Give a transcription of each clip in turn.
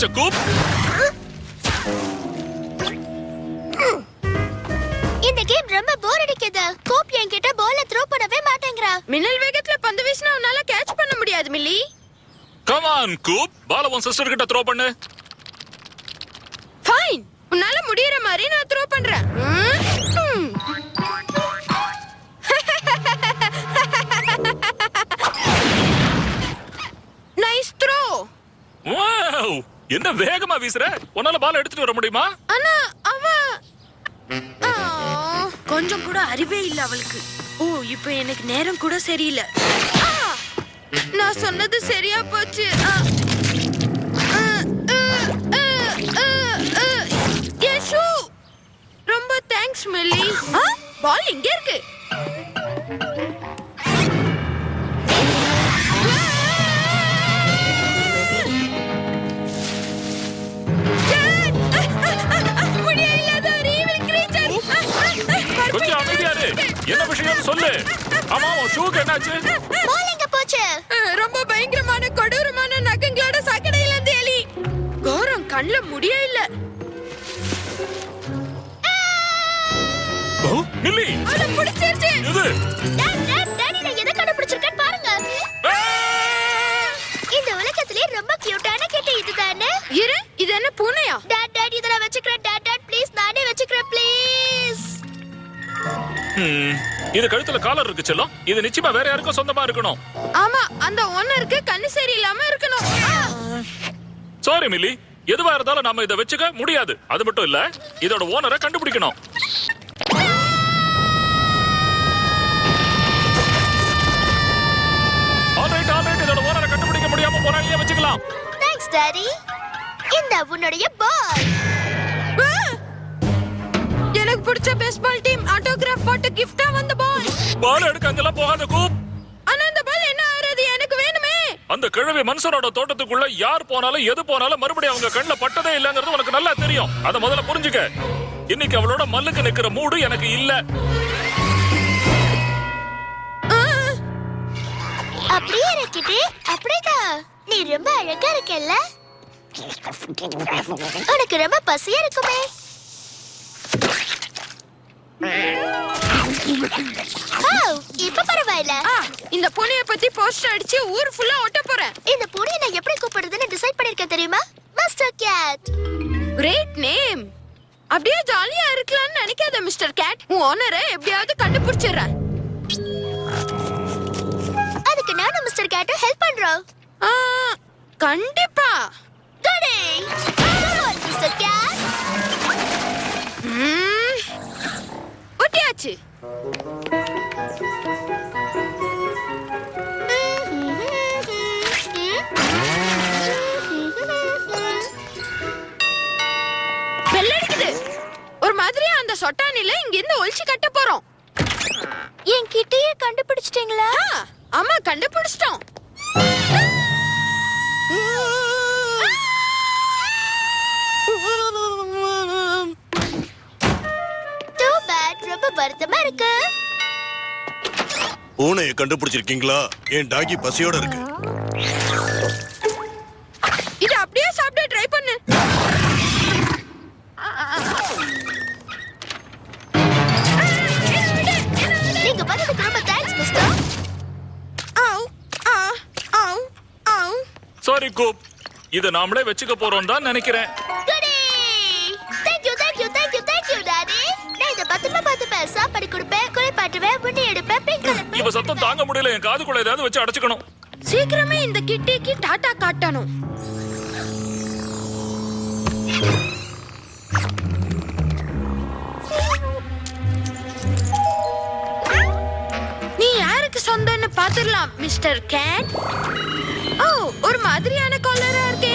கண்டுபிடிச்ச கூப். இந்த கேம் ரொம்ப போர் அடிக்குது. கூப் என்கிட்ட பால த்ரோ பண்ணவே மாட்டேங்கறா. மின்னல் வேகத்துல பந்து வீசினா உன்னால கேட்ச் பண்ண முடியாது மில்லி. கம் ஆன் கூப், பால உன் சிஸ்டர் கிட்ட த்ரோ பண்ணு. ஃபைன், உன்னால முடியற மாதிரி நான் த்ரோ பண்றேன். Nice throw. வாவ், என்ன வேகமா வீசுற. உன்னால பால் எடுத்துட்டு வர முடியுமா? ஆனா அவ கொஞ்சம் கூட அறிவே இல்ல அவளுக்கு. ஓ, இப்போ எனக்கு நேரம் கூட சரியில்லை. நான் சொன்னது சரியா போச்சு. யேசு, ரொம்ப தேங்க்ஸ் மில்லி. பால் இங்க இருக்கு. கொஞ்சம் அமைதியா இரு. என்ன விஷயம் சொல்லு. ஆமா, உன் ஷூக்கு என்னாச்சு? பால் எங்க போச்சு? ரொம்ப பயங்கரமான கொடூரமான நகங்களோட சாக்கடையில இருந்து எலி. கோரம் கண்ணுல முடிய இல்ல. மில்லி, அத பிடிச்சிருச்சு. இது டாடி நான் எதை கண்டுபிடிச்சிருக்கேன் பாருங்க. இந்த உலகத்திலே ரொம்ப கியூட்டான கிட்டி இதுதானே? இரு, இது என்ன பூனையா? டாடி இதல வச்சுக்கிறேன். டாட் ப்ளீஸ், நானே வச்சுக்கிறேன் ப்ளீஸ். இது கழுத்துல காலர் இருக்கு செல்லம். இது நிச்சயமா வேற யாருக்கும் சொந்தமா இருக்கணும். ஆமா, அந்த ஓனருக்கு கண்ணு சரியில்லாம இருக்கணும். சாரி மில்லி, எதுவா இருந்தாலும் நாம இதை வச்சுக்க முடியாது. அது மட்டும் இல்ல, இதோட ஓனரை கண்டுபிடிக்கணும். ஆல்ரைட், இதோட ஓனரை கண்டுபிடிக்க முடியாம போனா நீயே வச்சுக்கலாம். Thanks daddy. இந்த உன்னுடைய பால். எனக்கு பிடிச்ச பேஸ்பால் டீம் ஆட்டோகிராஃப் போட்டு கிஃப்டா வந்த பால். பால் எடுக்க அங்கெல்லாம் போகாத கூப். ஆனா இந்த பால் என்ன ஆறது? எனக்கு வேணுமே. அந்த கிழவி மனுஷனோட தோட்டத்துக்குள்ள யார் போனாலும் எது போனாலும் மறுபடியும் அவங்க கண்ணுல பட்டதே இல்லங்கிறது உனக்கு நல்லா தெரியும். அத முதல்ல புரிஞ்சுக்க. இன்னைக்கு அவளோட மல்லுக்கு நிக்கிற மூடு எனக்கு இல்ல. அப்படியே இருக்கிட்டு அப்படிதான். நீ ரொம்ப அழகா இருக்கல்ல. உனக்கு ரொம்ப பசியா இருக்குமே. இப்ப பரவாயில்ல. இந்த பூனைய பத்தி போஸ்டர் அடிச்சு ஊர் ஃபுல்லா ஒட்ட போறேன். இந்த பூனையை நான் எப்படி கூப்பிடுறதுன்னு டிசைட் பண்ணிருக்கேன் தெரியுமா? Mister cat. Great name. அப்படியே ஜாலியா இருக்கலாம்னு நினைக்காத மிஸ்டர் கேட். உன் ஓனரை எப்படியாவது கண்டுபிடிச்சிடுறேன். அதுக்கு நானும் மிஸ்டர் கேட் ஹெல்ப் பண்றோம். கண்டிப்பா. Daddy, mister cat. ஒட்டியாச்சு. வெள்ளடிக்குது. ஒரு மாதிரியா அந்த சொட்டானில இங்க இருந்து ஒளிச்சு கட்ட போறோம். என் கிட்டயே கண்டுபிடிச்சிட்டீங்களா? ஆமா, கண்டுபிடிச்சிட்டோம். Too bad. ரொம்ப வருத்தமா இருக்கு. பூனையை கண்டுபிடிச்சிருக்கீங்களா? என் டாகி பசியோட இருக்கு. இது அப்படியே சாப்பிட்டு ட்ரை பண்ணு. நீங்க பண்ணதுக்கு ரொம்ப தேங்க்ஸ் மிஸ்டர். சாரி கூப், இத நாமளே வச்சுக்க போறோம் தான் நினைக்கிறேன். Thank you daddy. நான் இத பத்திரமா பார்த்துப்பேன். சாப்பாடு கொடுப்பேன், குளிப்பாட்டுவேன், உண்ணி எடுப்பேன், பிங்க் கலர். இவ சத்தம் தாங்க முடியல. என் காதுக்குள்ள ஏதாவது வச்சு அடைச்சுக்கணும். சீக்கிரமே இந்த கிட்டிக்கு டாடா காட்டணும். நீ யாருக்கு சொந்தம்னு பாத்துடலாம் மிஸ்டர் கேட். ஓ, ஒரு மாதிரியான காலரா இருக்கே.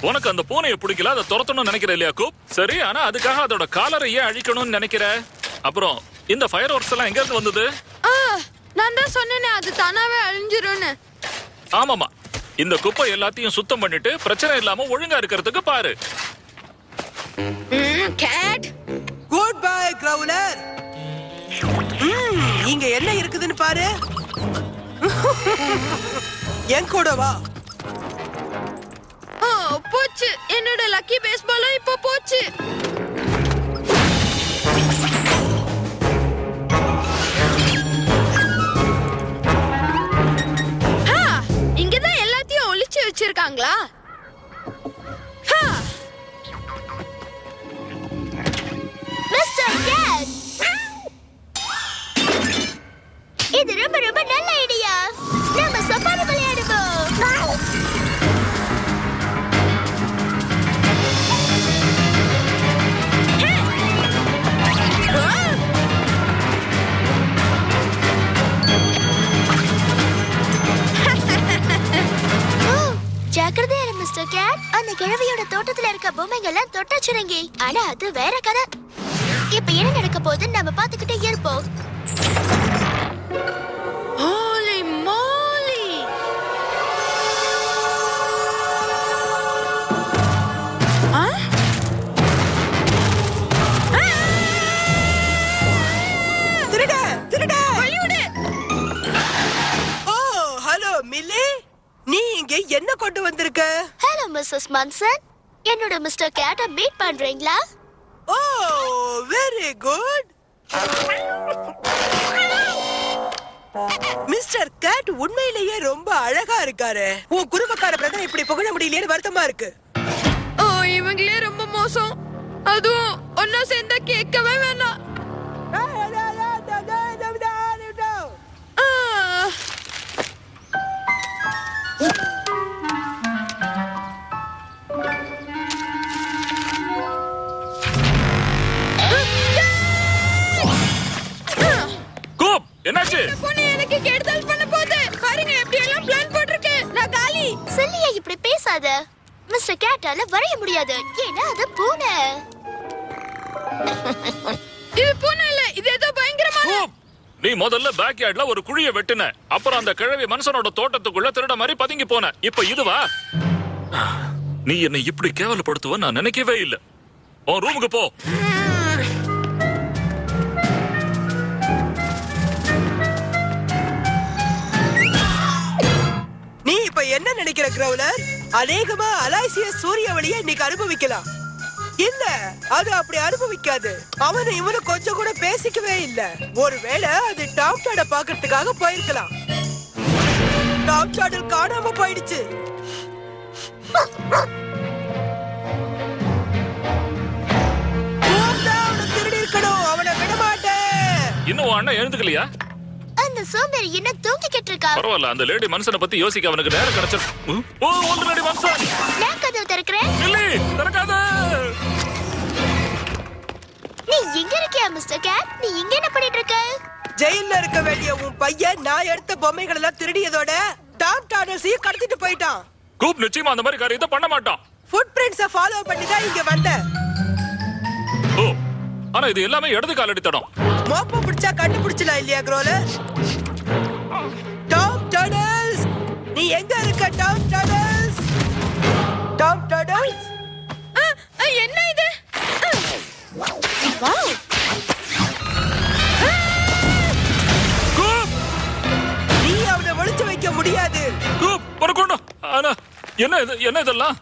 உனக்கு அந்த பூனையை பிடிக்கல, அதை துரத்தணும்னு நினைக்கிற இல்லையா கூப்? சரி, ஆனா அதுக்காக அதோட காலரை ஏன் அழிக்கணும்னு நினைக்கிற? அப்புறம் இந்த ஃபயர் ஒர்க்ஸ் எல்லாம் எங்க இருந்து வந்தது? நான் தான் சொன்னேனே அது தானாவே அழிஞ்சிரும்னு. ஆமாமா, இந்த குப்பை எல்லாத்தையும் சுத்தம் பண்ணிட்டு பிரச்சனை இல்லாம ஒழுங்கா இருக்கிறதுக்கு பாரு. கேட். Good bye crawler. இங்க என்ன இருக்குதுன்னு பாரு. என் கூட வா. ஓ போச்சு, என்னோட லக்கி பேஸ்பாலும் இப்போ போச்சு. இங்கதான் எல்லாத்தையும் ஒளிச்சு வச்சிருக்காங்களா? மிஸ்டர் கேட், இது ரொம்ப ரொம்ப நல்ல ஐடியா. நம்ம சப்பாரி விளையாடுவோம். ஜாக்கிரதையா இரு மிஸ்டர் கேட். அந்த கிழவியோட தோட்டத்துல இருக்க பொம்மைங்க எல்லாம் தொட்டச்சிருங்கி. ஆனா அது வேற கதை. இப்ப என்ன நடக்க போகுதுன்னு நம்ம பாத்துக்கிட்டே இருப்போம். ஹோலி மோலி! திருட திருட. வழிவிடு. ஓ ஹலோ மில்லி, நீ இங்க என்ன கொண்டு வந்திருக்க? ஹலோ மிஸ்ஸஸ் மன்சன், என்னோட மிஸ்டர் கேட்ட மீட் பண்றீங்களா? ஓ வெரி குட். மிஸ்டர் கேட் உண்மையிலேயே ரொம்ப அழகா இருக்காரு. உன் குடும்பக்கார பிரதர் இப்படி புகழ முடியலையே வருத்தமா இருக்கு. ஓ இவங்களே ரொம்ப மோசம். அதுவும் ஒன்னா சேர்ந்தா கேட்கவே வேணாம். கூப், என்னாச்சு? பொண்ணு எனக்கு கெடுதல் பண்ண போகுது. பாருங்க எப்படி எல்லாம் பிளான் போட்டிருக்கு. நான் காலி. சில்லியா இப்படி பேசாத. மிஸ்டர் கேட்டால வரைய முடியாது. ஏன்னா அது பூனை. இது பூனை இல்ல, இது ஏதோ பயங்கரமான. கூப், நீ முதல்ல பேக் யார்ட்ல ஒரு குழிய வெட்டுன. அப்புறம் அந்த கிழவி மனுஷனோட தோட்டத்துக்குள்ள திருட மாதிரி பதுங்கி போன. இப்ப இதுவா? நீ என்னை இப்படி கேவலப்படுத்துவ நான் நினைக்கவே இல்ல. உன் ரூமுக்கு போ. நீ இப்ப என்ன நினைக்கிற கிரவுலர்? அநேகமா அலாய்சிய சூரிய ஒளியை இன்னைக்கு அனுபவிக்கலாம். இல்ல, அது அப்படி அனுபவிக்காது. அவனு இவனு கொஞ்சம் கூட பேசிக்கவே இல்ல. ஒருவேளை அது டாப் டாட பாக்குறதுக்காக போயிருக்கலாம். டாப் டாடல் காணாம போயிடுச்சு. திருடி இருக்கணும், அவனை விட மாட்டேன். இன்னும் உன் அண்ணன் எழுந்துக்கலையா? அந்த சோம்பேறி என்ன தூங்கிக்கிட்டு இருக்கா? பரவாயில்ல, அந்த லேடி மனுஷனை பத்தி யோசிக்க அவனுக்கு நேரம் கிடைச்சிருக்கும். ஓ ஒன்று லேடி மனுஷன். நான் கதவு திறக்கிறேன். இல்லை, திறக்காத. நீ இங்க இருக்கியா மிஸ்டர் கேட்? நீ இங்க என்ன பண்ணிட்டு இருக்க? ஜெயில்ல இருக்க வேண்டிய உன் பையன் நான் எடுத்த பொம்மைகள் எல்லாம் திருடியதோட டாப் டாடல்ஸையும் கடத்திட்டு போயிட்டான். கூப் நிச்சயமா அந்த மாதிரி காரியத்தை பண்ண மாட்டான். ஃபுட் பிரிண்ட்ஸை ஃபாலோ பண்ணி தான் இங்க வந்தேன். ஓ, ஆனா இது எல்லாமே இடது காலடி தடம். மோப்ப பிடிச்சா கண்டுபிடிச்சலாம் இல்லையா க்ரோலர்? டாப் டாடல்ஸ், நீ எங்க இருக்க டாப் டாடல்ஸ்? டாப் டாடல்ஸ், என்ன இது? வாவ்! கூப், நீ அவனை ஒளிச்சு வைக்க முடியாது. கூப், உனக்கு ஒண்ணு. ஆனா என்ன இது, என்ன இதெல்லாம்?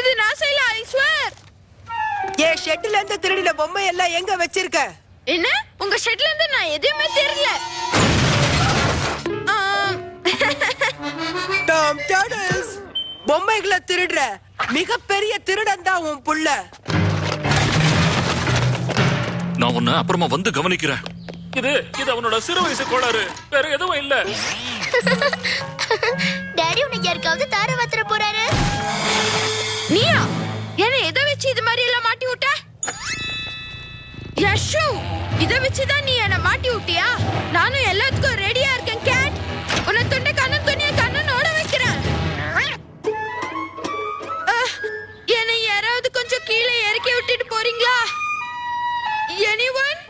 இது நான் செய்யல, ஐ ஸ்வேர். ஏன் ஷெட்ல இருந்து திருடின பொம்மை எல்லாம் எங்க வச்சிருக்க? என்ன? உங்க ஷெட்ல இருந்து நான் எதுவுமே தெரியல. டாப் டாடல்ஸ், பொம்மைகளை திருடுற மிகப்பெரிய திருடன் தான் உன் புள்ள. நான் உன்னை அப்புறமா வந்து கவனிக்கிறேன். இது அவனோட சிறு வயசு கோளாறு, வேற எதுவும் இல்ல. டாடி உனக்கு யாருக்காவது தார வத்திர போறாரு? நீயா? என்ன எதை வச்சு இது மாதிரி எல்லாம் மாட்டி விட்ட? யஷு, இதை வச்சுதான் நீ என்ன மாட்டி விட்டியா? நானும் எல்லாத்துக்கும் ரெடியா இருக்கேன் கேட். உன்னை துண்டை கண்ணன் துணியை கண்ணனோட வைக்கிறேன். என்னை யாராவது கொஞ்சம் கீழே இறக்கி விட்டுட்டு போறீங்களா? எனிவன்?